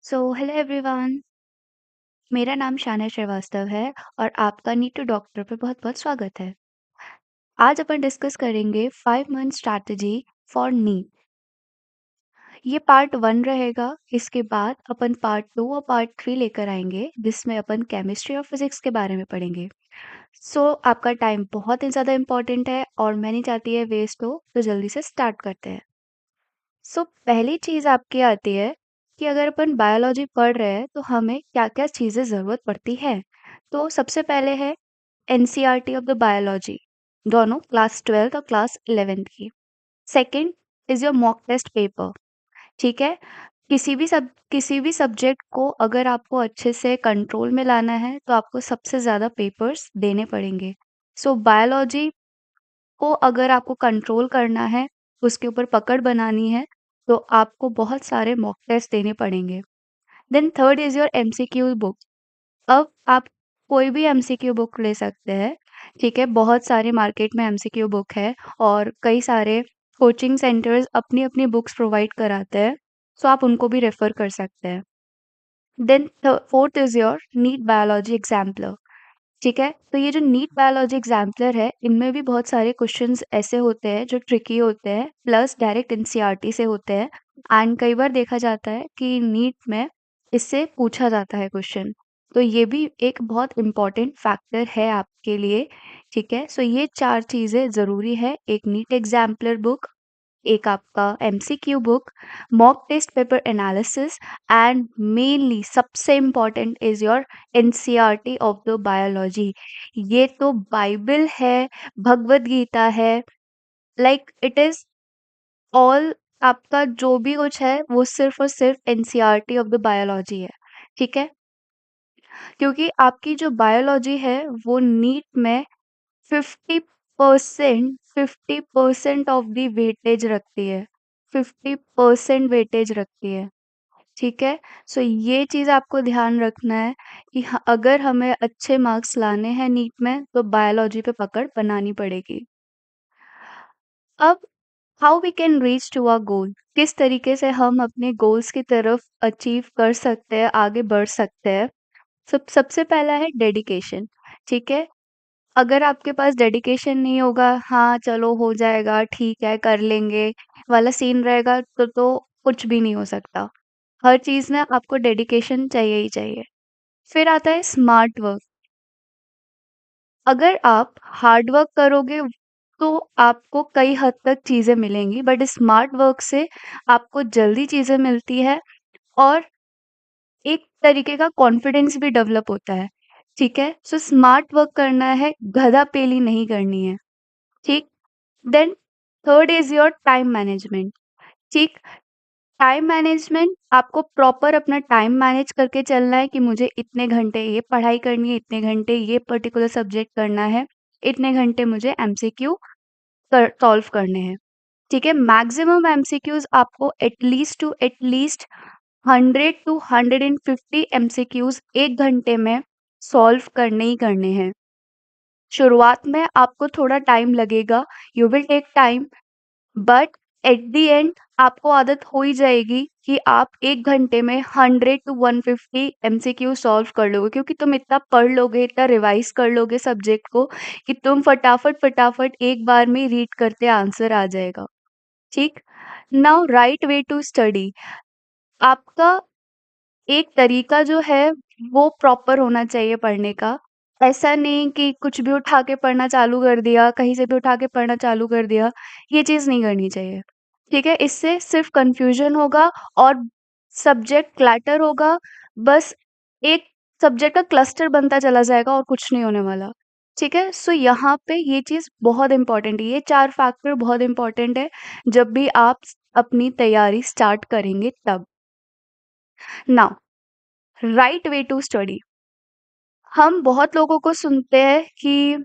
Hello everyone. मेरा नाम शाना श्रीवास्तव है और आपका नीट टू डॉक्टर पे बहुत-बहुत स्वागत है। आज अपन डिस्कस करेंगे 5 मंथ स्ट्रैटेजी फॉर नीट। ये पार्ट 1 रहेगा। इसके बाद अपन पार्ट 2 और पार्ट 3 लेकर आएंगे जिसमें अपन केमिस्ट्री और फिजिक्स के बारे में पढ़ेंगे। आपका टाइम बहुत ही ज़्यादा इम्पोर्टेंट है और मैं नहीं चाहती है वेस्ट हो, तो जल्दी से स्टार्ट करते हैं। पहली चीज़ आपकी आती है कि अगर अपन बायोलॉजी पढ़ रहे हैं तो हमें क्या-क्या चीज़ें ज़रूरत पड़ती है। तो सबसे पहले है एनसीईआरटी ऑफ द बायोलॉजी, दोनों क्लास 12th और क्लास 11th की। Second is your mock test paper, ठीक है? किसी भी सब्जेक्ट को अगर आपको अच्छे से कंट्रोल में लाना है तो आपको सबसे ज़्यादा पेपर्स देने पड़ेंगे। बायोलॉजी को अगर आपको कंट्रोल करना है, उसके ऊपर पकड़ बनानी है, तो आपको बहुत सारे मॉक टेस्ट देने पड़ेंगे। Then third is your MCQ book. अब आप कोई भी एमसीक्यू बुक ले सकते हैं, ठीक है? बहुत सारे मार्केट में एमसीक्यू बुक है और कई सारे कोचिंग सेंटर्स अपनी-अपनी बुक्स प्रोवाइड कराते हैं, सो आप उनको भी रेफ़र कर सकते हैं। Then fourth is your NEET biology exemplar. ठीक है? तो ये जो नीट बायोलॉजी एग्ज़ाम्पलर है, इनमें भी बहुत सारे क्वेश्चन्स ऐसे होते हैं जो ट्रिकी होते हैं, प्लस डायरेक्ट एनसीईआरटी से होते हैं एंड कई बार देखा जाता है कि नीट में इससे पूछा जाता है क्वेश्चन। तो ये भी एक बहुत इम्पोर्टेंट फैक्टर है आपके लिए, ठीक है? ये 4 चीज़ें ज़रूरी है, एक नीट एग्ज़ाम्पलर बुक, एक आपका MCQ book, mock test paper analysis and mainly सबसे important is your NCERT of the biology. ये तो बाइबल है, भगवत गीता है, लाइक इट इज ऑल। आपका जो भी कुछ है वो सिर्फ और सिर्फ एनसीईआरटी ऑफ द बायोलॉजी है, ठीक है? क्योंकि आपकी जो बायोलॉजी है वो नीट में 50% ऑफ द वेटेज रखती है, 50% वेटेज रखती है, ठीक है? ये चीज़ आपको ध्यान रखना है कि अगर हमें अच्छे मार्क्स लाने हैं नीट में तो बायोलॉजी पे पकड़ बनानी पड़ेगी। अब how we can reach to our goal, किस तरीके से हम अपने गोल्स की तरफ अचीव कर सकते हैं, आगे बढ़ सकते हैं। सबसे पहला है डेडिकेशन, ठीक है? अगर आपके पास डेडिकेशन नहीं होगा, हाँ, चलो हो जाएगा, ठीक है, कर लेंगे वाला सीन रहेगा तो कुछ भी नहीं हो सकता। हर चीज़ में आपको डेडिकेशन चाहिए ही चाहिए। फिर आता है स्मार्ट वर्क। अगर आप हार्ड वर्क करोगे तो आपको कई हद तक चीज़ें मिलेंगी, बट स्मार्ट वर्क से आपको जल्दी चीज़ें मिलती है और एक तरीके का कॉन्फिडेंस भी डेवलप होता है, ठीक है? स्मार्ट वर्क करना है, गधा-पेली नहीं करनी है, ठीक? Then third is your time management, ठीक? टाइम मैनेजमेंट आपको प्रॉपर अपना टाइम मैनेज करके चलना है कि मुझे इतने घंटे ये पढ़ाई करनी है, इतने घंटे ये पर्टिकुलर सब्जेक्ट करना है, इतने घंटे मुझे एमसीक्यू सॉल्व करने हैं, ठीक है? मैक्सिमम एमसीक्यूज आपको एटलीस्ट 100 टू 150 एमसीक्यूज 1 घंटे में सॉल्व करने ही करने हैं। शुरुआत में आपको थोड़ा टाइम लगेगा, you will take time, but at the end आपको आदत हो ही जाएगी कि आप 1 घंटे में 100 टू 150 एमसीक्यू सॉल्व कर लोगे, क्योंकि तुम इतना पढ़ लोगे, इतना रिवाइज कर लोगे सब्जेक्ट को कि तुम फटाफट फटाफट एक बार में रीड करते आंसर आ जाएगा, ठीक? Now right way to study. आपका एक तरीका जो है वो प्रॉपर होना चाहिए पढ़ने का। ऐसा नहीं कि कुछ भी उठा के पढ़ना चालू कर दिया, कहीं से भी उठा के पढ़ना चालू कर दिया, ये चीज़ नहीं करनी चाहिए। ठीक है? इससे सिर्फ कन्फ्यूजन होगा और सब्जेक्ट क्लैटर होगा, बस एक सब्जेक्ट का क्लस्टर बनता चला जाएगा और कुछ नहीं होने वाला। ठीक है? यहाँ पे ये चीज़ बहुत इम्पोर्टेंट है, ये 4 फैक्टर बहुत इम्पोर्टेंट है, जब भी आप अपनी तैयारी स्टार्ट करेंगे तब। Now right way to study. हम बहुत लोगों को सुनते हैं कि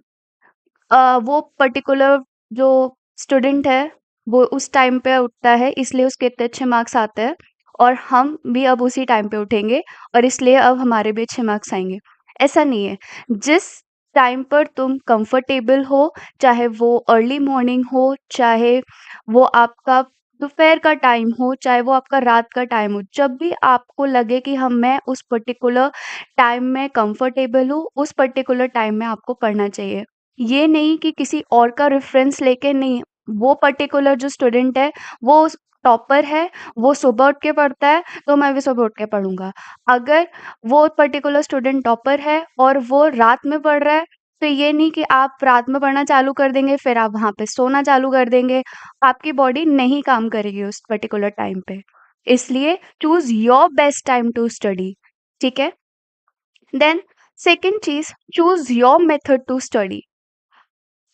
वो पर्टिकुलर जो स्टूडेंट है वो उस टाइम पे उठता है इसलिए उसके इतने अच्छे मार्क्स आते हैं और हम भी अब उसी टाइम पे उठेंगे और इसलिए अब हमारे भी अच्छे मार्क्स आएंगे। ऐसा नहीं है। जिस टाइम पर तुम कंफर्टेबल हो, चाहे वो अर्ली मॉर्निंग हो, चाहे वो आपका दोपहर का टाइम हो, चाहे वो आपका रात का टाइम हो, जब भी आपको लगे कि मैं उस पर्टिकुलर टाइम में कंफर्टेबल हूँ, उस पर्टिकुलर टाइम में आपको पढ़ना चाहिए। ये नहीं कि किसी और का रेफ़रेंस लेके नहीं, वो पर्टिकुलर जो स्टूडेंट है, वो टॉपर है, वो सुबह उठ के पढ़ता है, तो मैं भी सुबह उठ के पढ़ूँगा। अगर वो पर्टिकुलर स्टूडेंट टॉपर है और वो रात में पढ़ रहा है, तो ये नहीं कि आप रात में पढ़ना चालू कर देंगे, फिर आप वहाँ पे सोना चालू कर देंगे। आपकी बॉडी नहीं काम करेगी उस पर्टिकुलर टाइम पे। इसलिए choose your best time to study, ठीक है? देन सेकंड चीज़, choose your method to study.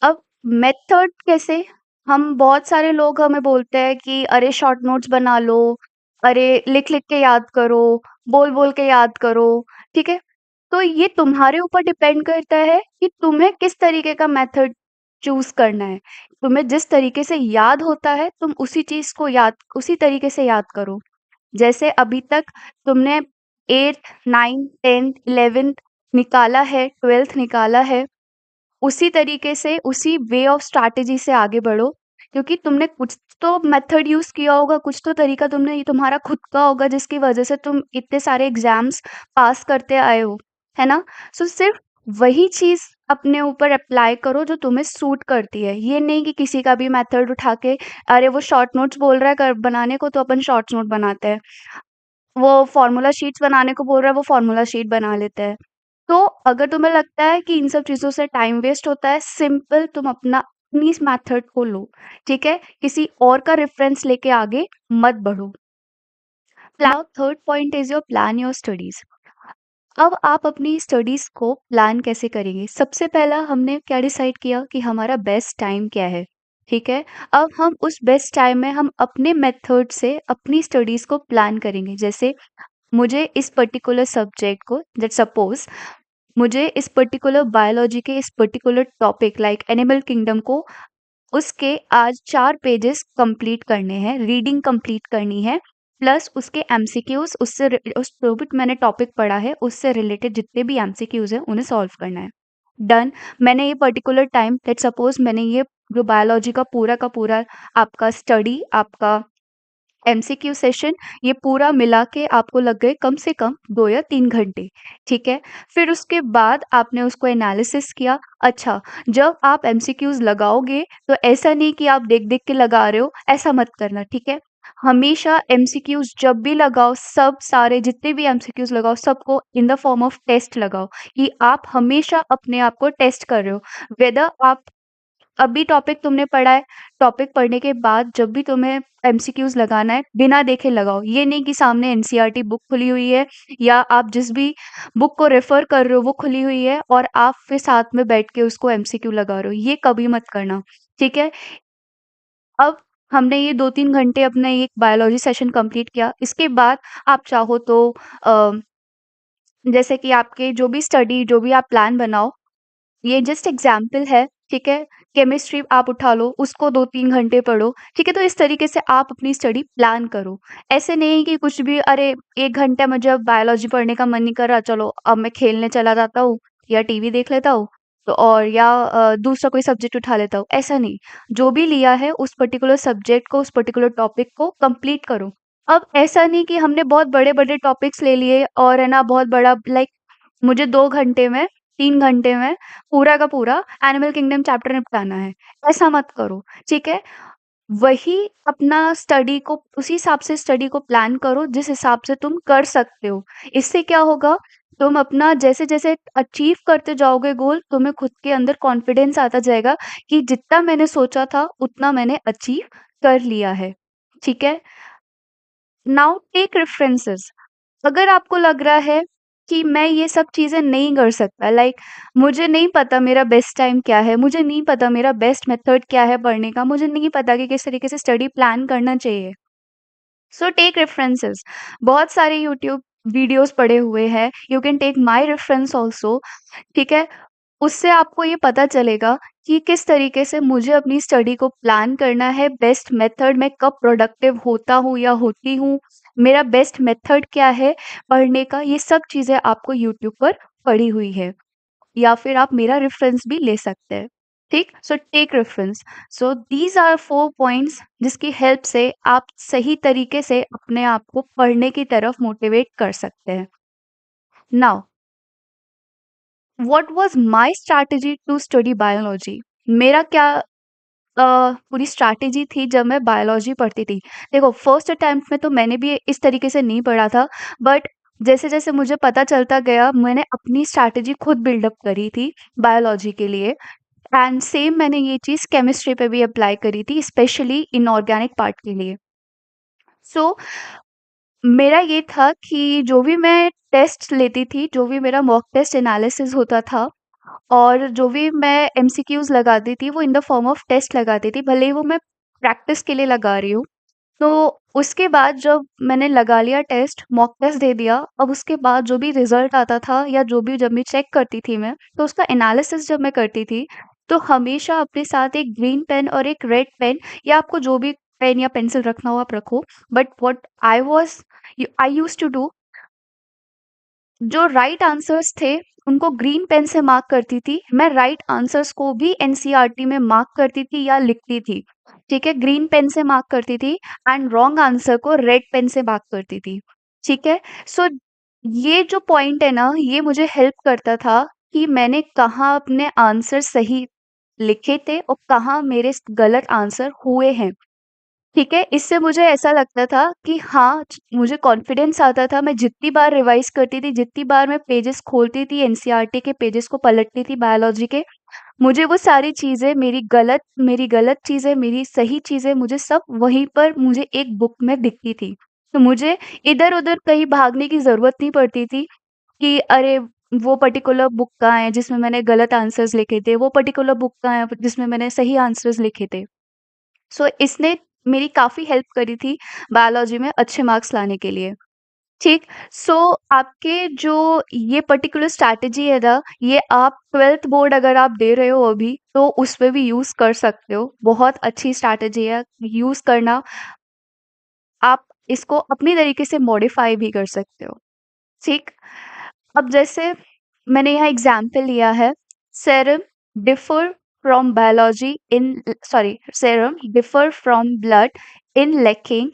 अब मेथड कैसे? हम बहुत सारे लोग हमें बोलते हैं कि अरे शॉर्ट नोट्स बना लो, अरे लिख-लिख के याद करो, बोल-बोल के याद करो, ठीक है? तो ये तुम्हारे ऊपर डिपेंड करता है कि तुम्हें किस तरीके का मेथड चूज़ करना है। तुम्हें जिस तरीके से याद होता है, तुम उसी चीज़ को उसी तरीके से याद करो। जैसे अभी तक तुमने 8th, 9th, 10th, 11th निकाला है, 12th निकाला है, उसी तरीके से, उसी वे ऑफ स्ट्रैटेजी से आगे बढ़ो, क्योंकि तुमने कुछ तो मेथड यूज़ किया होगा, कुछ तो तरीका तुमने ये तुम्हारा खुद का होगा जिसकी वजह से तुम इतने सारे एग्ज़ाम्स पास करते आए हो, है ना? सो सिर्फ़ वही चीज़ अपने ऊपर अप्लाई करो जो तुम्हें सूट करती है। ये नहीं कि किसी का भी मेथड उठा के अरे वो शॉर्ट नोट्स बोल रहा है कर बनाने को तो अपन शॉर्ट नोट बनाते हैं। वो फ़ॉर्मूला शीट्स बनाने को बोल रहा है, वो फ़ॉर्मूला शीट बना लेते हैं। तो अगर तुम्हें लगता है कि इन सब चीज़ों से टाइम वेस्ट होता है, सिंपल तुम अपनी इस मेथड को लो, ठीक है? किसी और का रेफ़रेंस लेके आगे मत बढ़ो। Now third point is your plan your studies. अब आप अपनी स्टडीज़ को प्लान कैसे करेंगे? सबसे पहला हमने क्या डिसाइड किया कि हमारा बेस्ट टाइम क्या है, ठीक है? अब हम उस बेस्ट टाइम में हम अपने मेथड से अपनी स्टडीज़ को प्लान करेंगे। जैसे मुझे इस पर्टिकुलर सब्जेक्ट को लेट्स सपोज मुझे इस पर्टिकुलर बायोलॉजी के इस particular topic like animal kingdom को उसके आज 4 पेजेस कंप्लीट करने हैं, रीडिंग कंप्लीट करनी है, प्लस उसके एमसीक्यूज़ उस जो भी मैंने टॉपिक पढ़ा है, उससे रिलेटेड जितने भी एमसीक्यूज़ हैं, उन्हें सॉल्व करना है। डन। मैंने ये पर्टिकुलर टाइम लेट्स सपोज मैंने ये जो बायोलॉजी का पूरा आपका स्टडी, आपका एमसीक्यू सेशन ये पूरा मिला के आपको लग गए कम से कम 2 या 3 घंटे, ठीक है? फिर उसके बाद आपने उसको एनालिसिस किया। अच्छा, जब आप एमसीक्यूज़ लगाओगे तो ऐसा नहीं कि आप देख-देख के लगा रहे हो, ऐसा मत करना, ठीक है? हमेशा एमसीक्यूज़ जब भी लगाओ, सब सारे जितने भी एमसीक्यूज़ लगाओ, सबको in the form of test लगाओ, कि आप हमेशा अपने आप को टेस्ट कर रहे हो। वेदर आप अभी टॉपिक तुमने पढ़ा है, टॉपिक पढ़ने के बाद जब भी तुम्हें एमसीक्यूज़ लगाना है, बिना देखे लगाओ। ये नहीं कि सामने एनसीईआरटी बुक खुली हुई है या आप जिस भी बुक को रेफ़र कर रहे हो वो खुली हुई है और आप फिर साथ में बैठ के उसको एमसीक्यू लगा रहे हो, ये कभी मत करना, ठीक है? अब हमने ये 2-3 घंटे अपना एक बायोलॉजी सेशन कंप्लीट किया, इसके बाद आप चाहो तो अ, जैसे कि आपके जो भी आप प्लान बनाओ, ये जस्ट एग्जाम्पल है, ठीक है? केमिस्ट्री आप उठा लो, उसको 2-3 घंटे पढ़ो, ठीक है? तो इस तरीके से आप अपनी स्टडी प्लान करो। ऐसे नहीं कि कुछ भी अरे 1 घंटा मुझे अब बायोलॉजी पढ़ने का मन नहीं कर रहा, चलो अब मैं खेलने चला जाता हूँ या टीवी देख लेता हूँ, तो और या दूसरा कोई सब्जेक्ट उठा लेता हूँ, ऐसा नहीं। जो भी लिया है उस पर्टिकुलर सब्जेक्ट को, उस पर्टिकुलर टॉपिक को कंप्लीट करो। अब ऐसा नहीं कि हमने बहुत बड़े-बड़े टॉपिक्स ले लिए और है ना बहुत बड़ा लाइक मुझे 2 घंटे में, 3 घंटे में पूरा का पूरा एनिमल किंगडम चैप्टर निपटाना है, ऐसा मत करो, ठीक है? वही अपना स्टडी को उसी हिसाब से स्टडी को प्लान करो जिस हिसाब से तुम कर सकते हो। इससे क्या होगा, तुम अपना जैसे-जैसे अचीव करते जाओगे गोल, तुम्हें खुद के अंदर कॉन्फिडेंस आता जाएगा कि जितना मैंने सोचा था, उतना मैंने अचीव कर लिया है, ठीक है? Now take references. अगर आपको लग रहा है कि मैं ये सब चीज़ें नहीं कर सकता लाइक मुझे नहीं पता मेरा बेस्ट टाइम क्या है, मुझे नहीं पता मेरा बेस्ट मेथड क्या है पढ़ने का, मुझे नहीं पता कि किस तरीके से स्टडी प्लान करना चाहिए। So take references. बहुत सारे यूट्यूब वीडियोज़ पड़े हुए हैं, you can take my reference also, ठीक है? उससे आपको ये पता चलेगा कि किस तरीके से मुझे अपनी स्टडी को प्लान करना है, बेस्ट मेथड मैं कब प्रोडक्टिव होता हूँ या होती हूँ, मेरा बेस्ट मेथड क्या है पढ़ने का, ये सब चीज़ें आपको यूट्यूब पर पड़ी हुई है या फिर आप मेरा रेफ़रेंस भी ले सकते हैं। ठीक। So take reference. So these are 4 points जिसकी हेल्प से आप सही तरीके से अपने आप को पढ़ने की तरफ मोटिवेट कर सकते हैं। Now what was my strategy to study biology? मेरा क्या पूरी स्ट्रैटेजी थी जब मैं बायोलॉजी पढ़ती थी। देखो, फर्स्ट अटेम्प्ट में तो मैंने भी इस तरीके से नहीं पढ़ा था, बट जैसे-जैसे मुझे पता चलता गया, मैंने अपनी स्ट्रैटेजी खुद बिल्डअप करी थी बायोलॉजी के लिए। एंड सेम मैंने ये चीज़ केमिस्ट्री पे भी अप्लाई करी थी, स्पेशली इनऑर्गेनिक पार्ट के लिए। सो मेरा ये था कि जो भी मैं टेस्ट लेती थी, जो भी मेरा मॉक टेस्ट एनालिसिस होता था और जो भी मैं एमसीक्यूज़ लगाती थी, वो in the form of test लगाती थी, भले ही वो मैं प्रैक्टिस के लिए लगा रही हूँ। तो उसके बाद जब मैंने लगा लिया टेस्ट, मॉक टेस्ट दे दिया, अब उसके बाद जो भी रिज़ल्ट आता था या जो भी जब भी चेक करती थी मैं, तो उसका एनालिसिस जब मैं करती थी, तो हमेशा अपने साथ एक ग्रीन पेन और एक रेड पेन, या आपको जो भी पेन या पेंसिल रखना हो आप रखो। But what I used to do, जो राइट आंसर्स थे उनको ग्रीन पेन से मार्क करती थी। मैं राइट आंसर्स को भी एनसीईआरटी में मार्क करती थी या लिखती थी। ठीक है, ग्रीन पेन से मार्क करती थी एंड रॉन्ग आंसर को रेड पेन से मार्क करती थी। ठीक है। सो ये जो पॉइंट है ना, ये मुझे हेल्प करता था कि मैंने कहाँ अपने आंसर सही लिखे थे और कहाँ मेरे गलत आंसर हुए हैं। ठीक है, इससे मुझे ऐसा लगता था कि हाँ, मुझे कॉन्फिडेंस आता था। मैं जितनी बार रिवाइज़ करती थी, जितनी बार मैं पेजेज़ खोलती थी, एनसीईआरटी के पेजेज़ को पलटती थी बायोलॉजी के, मुझे वो सारी चीज़ें, मेरी गलत चीज़ें, मेरी सही चीज़ें, मुझे सब वहीं पर मुझे एक बुक में दिखती थी। तो मुझे इधर-उधर कहीं भागने की ज़रूरत नहीं पड़ती थी कि अरे! वो पर्टिकुलर बुक कहाँ है जिसमें मैंने गलत आंसर्स लिखे थे, वो पर्टिकुलर बुक कहाँ है जिसमें मैंने सही आंसर्स लिखे थे। सो इसने मेरी काफ़ी हेल्प करी थी बायोलॉजी में अच्छे मार्क्स लाने के लिए। ठीक। सो आपके जो ये पर्टिकुलर स्ट्रैटेजी है ना, ये आप 12th बोर्ड अगर आप दे रहे हो अभी, तो उसमें भी यूज़ कर सकते हो। बहुत अच्छी स्ट्रैटेजी है, यूज़ करना। आप इसको अपनी तरीके से मॉडिफ़ाई भी कर सकते हो। ठीक। अब जैसे मैंने यहाँ एग्जाम्पल लिया है, serum differ from biology in sorry serum differ from blood in lacking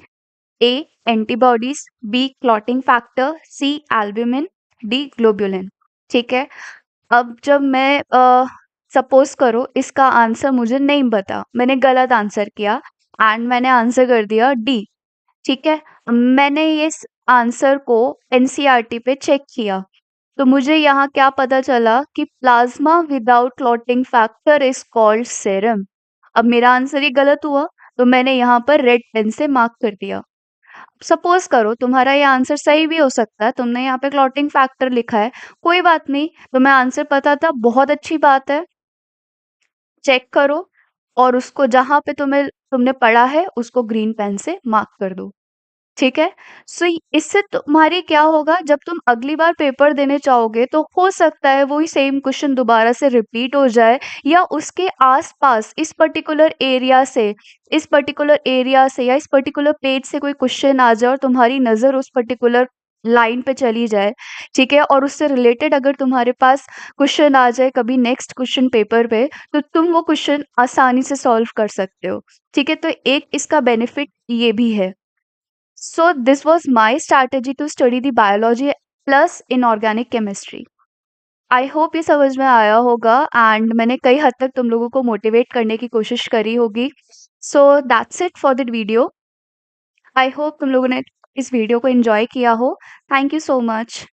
A antibodies, B clotting factor, C albumin, D globulin. ठीक है। अब जब मैं सपोज करो इसका आंसर मुझे नहीं पता, मैंने गलत आंसर किया एंड मैंने आंसर कर दिया डी। ठीक है। मैंने ये आंसर को एनसीईआरटी पे चेक किया, तो मुझे यहाँ क्या पता चला कि plasma without clotting factor is called serum. अब मेरा आंसर ही गलत हुआ, तो मैंने यहाँ पर रेड पेन से मार्क कर दिया। सपोज करो तुम्हारा ये आंसर सही भी हो सकता है, तुमने यहाँ पे क्लॉटिंग फैक्टर लिखा है, कोई बात नहीं, तुम्हें आंसर पता था, बहुत अच्छी बात है। चेक करो और उसको जहाँ पे तुमने पढ़ा है उसको ग्रीन पेन से मार्क कर दो। ठीक है। सो इससे तुम्हारी क्या होगा, जब तुम अगली बार पेपर देने चाहोगे तो हो सकता है वही सेम क्वेश्चन दोबारा से रिपीट हो जाए, या उसके आसपास इस पर्टिकुलर एरिया से या इस पर्टिकुलर पेज से कोई क्वेश्चन आ जाए और तुम्हारी नज़र उस पर्टिकुलर लाइन पे चली जाए। ठीक है, और उससे रिलेटेड अगर तुम्हारे पास क्वेश्चन आ जाए कभी नेक्स्ट क्वेश्चन पेपर पे, तो तुम वो क्वेश्चन आसानी से सॉल्व कर सकते हो। ठीक है, तो एक इसका बेनिफिट ये भी है। So this was my strategy to study the biology plus inorganic chemistry. I hope ये समझ में आया होगा एंड मैंने कई हद तक तुम लोगों को मोटिवेट करने की कोशिश करी होगी। So that's it for the video. I hope तुम लोगों ने इस वीडियो को एंजॉय किया हो। Thank you so much.